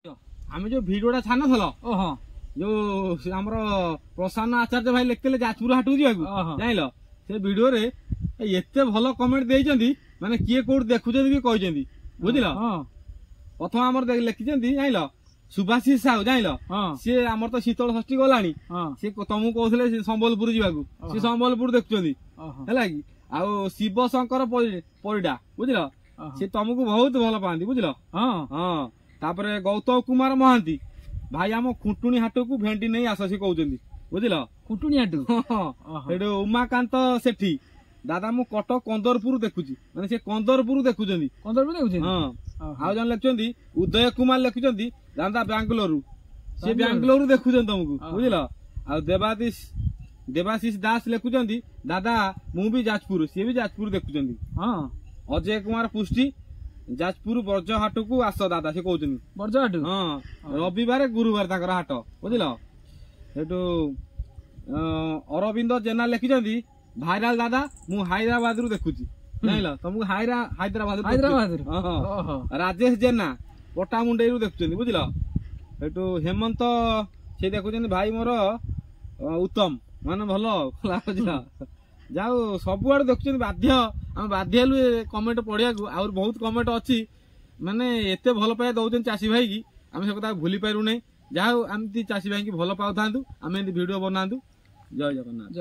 आम जो भिडटा छान थल जो आमर प्रसन्न आचार्य भाई लिखते जाजपुर हाट को जान से भिडियो रे एते भल कमेंट देइचंदी माने किए कोड देखुचंदी भी कहचंदी बुझिल प्रथम आमर लिखिचंदी जानिल सुभाषी साहू जानिल सी आमर तो शीतल षष्ठी गलानी सी तुमको कहले संबलपुर जावाकू सी संबलपुर देखुचंदी हैला कि आउ शिव शंकर परिडा बुझिल सी तुमको बहुत भल पाती बुझिल हां तापरे गौतम कुमार महांती भाई आम खुंटुणी हाट को भेंटी नहीं आस सी कहते बुझिल खुंटुणी हाट उमाकांत सेठी दादा मु कटक कंदरपुर देखुची माने से कंदरपुर देखुचंदी हां आ जन लिखुचंदी उदय कुमार लिखुचंदी दादा बेंगलोर से बेंगलोर देखुचंदी तुमको बुझिल आ देवाशीष दास लिखुचंदी दादा मु भी जाजपुर सी भी जाजपुर देखुचंदी हां अजय कुमार पुष्टि जाजपुर बर्ज हाट को आस दादा से कहते बर्ज हाट हाँ रविवार गुरुवार तक हाट बुझिल सेठू अरविंद जेना लिखिं भाइराल दादा मु हैदराबाद रु देखुची जानिल तुमको हैदराबाद राजेश जेना पटामुंडई रु देखुचंदी बुझिल सेठू हेमंत से देखुचंदी भाई मोर उत्तम माने भलो बुझिल जाओ सब आड़ देखुचंदी बाध्य आम बाध्य हेलु कमेंट पढ़िया को आउर बहुत कमेंट अच्छी माने एते भल पाया दउचन चासी भाई की आम से कथा भूली पारू नै जाओ आमती चासी भाई की भल पाउ थांतु आम एंती वीडियो बनांतु जय जगन्नाथ।